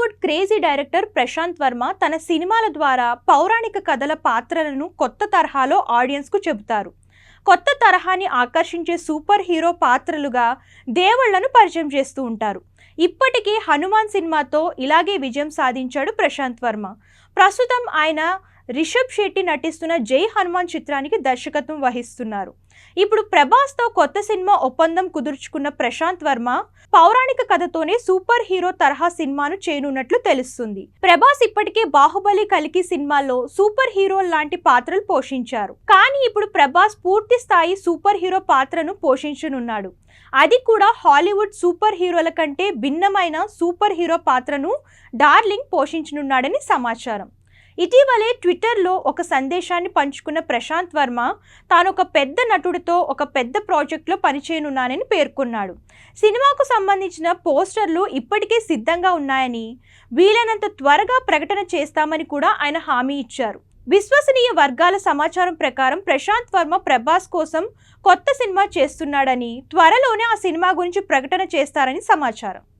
Hollywood crazy director Prashanth Varma తన సినిమాల ద్వారా పౌరాణిక కథల పాత్రలను కొత్త తరహాలో ఆడియన్స్కు చెబుతారు. కొత్త తరహాని ఆకర్షించే సూపర్ హీరో పాత్రలుగా దేవుళ్లను పరిచయం చేస్తూ ఉంటారు. ఇప్పటికీ హనుమాన్ సినిమాతో ఇలాగే విజయం సాధించాడు ప్రశాంత్ వర్మ. ప్రస్తుతం ఆయన రిషబ్ శెట్టి నటిస్తున్న జై హనుమాన్ చిత్రానికి దర్శకత్వం వహిస్తున్నారు. ఇప్పుడు ప్రభాస్తో కొత్త సినిమా ఒప్పందం కుదుర్చుకున్న ప్రశాంత్ వర్మ పౌరాణిక కథతోనే సూపర్ హీరో తరహా సినిమాను చేయనున్నట్లు తెలుస్తుంది. ప్రభాస్ ఇప్పటికే బాహుబలి, కల్కి సినిమాల్లో సూపర్ హీరో లాంటి పాత్రలు పోషించారు. కానీ ఇప్పుడు ప్రభాస్ పూర్తి స్థాయి సూపర్ హీరో పాత్రను పోషించనున్నాడు. అది కూడా హాలీవుడ్ సూపర్ హీరోల కంటే భిన్నమైన సూపర్ హీరో పాత్రను డార్లింగ్ పోషించనున్నాడని సమాచారం. ఇటీవలే ట్విట్టర్లో ఒక సందేశాన్ని పంచుకున్న ప్రశాంత్ వర్మ తాను ఒక పెద్ద నటుడితో ఒక పెద్ద ప్రాజెక్టులో పనిచేయనున్నానని పేర్కొన్నాడు. సినిమాకు సంబంధించిన పోస్టర్లు ఇప్పటికే సిద్ధంగా ఉన్నాయని, వీలైనంత త్వరగా ప్రకటన చేస్తామని కూడా ఆయన హామీ ఇచ్చారు. విశ్వసనీయ వర్గాల సమాచారం ప్రకారం ప్రశాంత్ వర్మ ప్రభాస్ కోసం కొత్త సినిమా చేస్తున్నాడని, త్వరలోనే ఆ సినిమా గురించి ప్రకటన చేస్తారని సమాచారం.